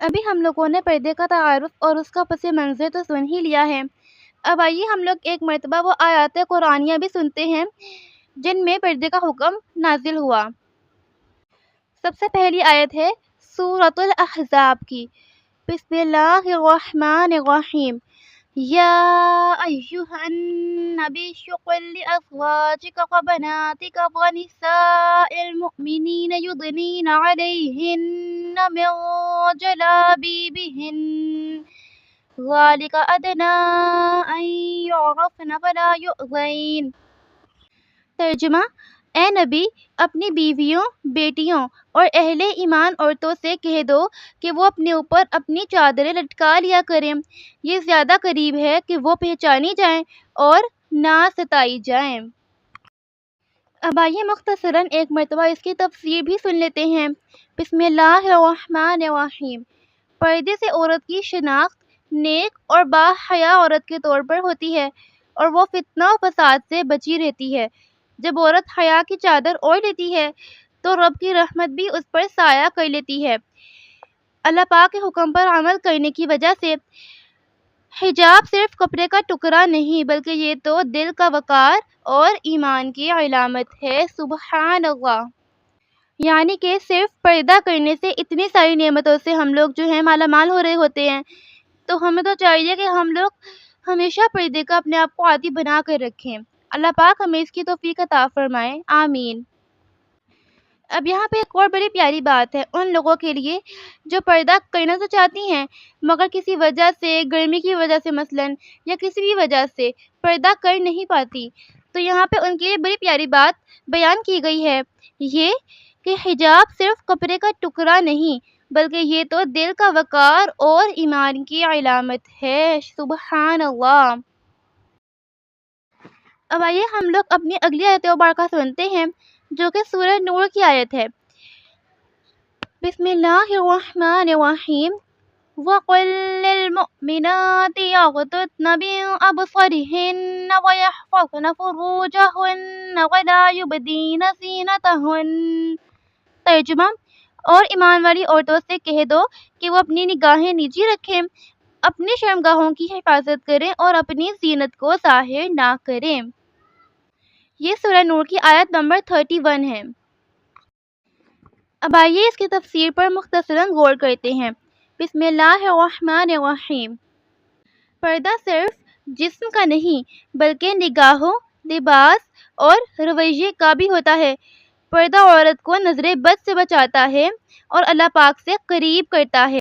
ابھی ہم لوگوں نے پردے کا تعارف اور اس کا پس منظر تو سن ہی لیا ہے۔ اب آئیے ہم لوگ ایک مرتبہ وہ آیات قرآنیہ بھی سنتے ہیں جن میں پردے کا حکم نازل ہوا۔ سب سے پہلی آیت ہے سورۃ الاحزاب کی۔ بسم اللہ الرحمن الرحیم۔ یا ایہا النبی قل لأزواجک وبناتک ونساء المؤمنین یدنین علیہن من جلابیبہن ذالک ادنی ان یعرفن فلا یؤذین۔ ترجمہ: اے نبی، اپنی بیویوں، بیٹیوں اور اہل ایمان عورتوں سے کہہ دو کہ وہ اپنے اوپر اپنی چادریں لٹکا لیا کریں، یہ زیادہ قریب ہے کہ وہ پہچانی جائیں اور نہ ستائی جائیں۔ اب آئیے مختصراً ایک مرتبہ اس کی تفسیر بھی سن لیتے ہیں۔ بسم اللہ الرحمن الرحیم۔ پردے سے عورت کی شناخت نیک اور باحیا عورت کے طور پر ہوتی ہے اور وہ فتنہ و فساد سے بچی رہتی ہے۔ جب عورت حیا کی چادر اوڑھ لیتی ہے تو رب کی رحمت بھی اس پر سایہ کر لیتی ہے۔ اللہ پاک کے حکم پر عمل کرنے کی وجہ سے حجاب صرف کپڑے کا ٹکڑا نہیں بلکہ یہ تو دل کا وقار اور ایمان کی علامت ہے۔ سبحان اللہ! یعنی کہ صرف پردہ کرنے سے اتنی ساری نعمتوں سے ہم لوگ جو ہیں مالا مال ہو رہے ہوتے ہیں، تو ہمیں تو چاہیے کہ ہم لوگ ہمیشہ پردے کا اپنے آپ کو عادی بنا کر رکھیں۔ اللہ پاک ہمیں اس کی توفیق عطا فرمائے، آمین۔ اب یہاں پہ ایک اور بڑی پیاری بات ہے ان لوگوں کے لیے جو پردہ کرنا تو چاہتی ہیں مگر کسی وجہ سے، گرمی کی وجہ سے مثلاً یا کسی بھی وجہ سے پردہ کر نہیں پاتی، تو یہاں پہ ان کے لیے بڑی پیاری بات بیان کی گئی ہے، یہ کہ حجاب صرف کپڑے کا ٹکڑا نہیں بلکہ یہ تو دل کا وقار اور ایمان کی علامت ہے۔ سبحان اللہ! اب آئیے ہم لوگ اپنی اگلی آیت مبارکہ سنتے ہیں جو کہ سورہ نور کی آیت ہے۔ بسم اللہ الرحمن الرحیم۔ وَقُل لِّلْمُؤْمِنَاتِ يَغْضُضْنَ مِنْ أَبْصَارِهِنَّ وَيَحْفَظْنَ فُرُوجَهُنَّ وَلَا يُبْدِينَ زِينَتَهُنَّ۔ ترجمہ: اور ایمان والی عورتوں سے کہہ دو کہ وہ اپنی نگاہیں نیچی رکھیں، اپنی شرمگاہوں کی حفاظت کریں اور اپنی زینت کو ظاہر نہ کریں۔ یہ سورہ نور کی آیت نمبر 31 ہے۔ اب آئیے اس کی تفسیر پر مختصراً غور کرتے ہیں۔ بسم اللہ الرحمن الرحیم۔ پردہ صرف جسم کا نہیں بلکہ نگاہوں، لباس اور رویے کا بھی ہوتا ہے۔ پردہ عورت کو نظر بد سے بچاتا ہے اور اللہ پاک سے قریب کرتا ہے۔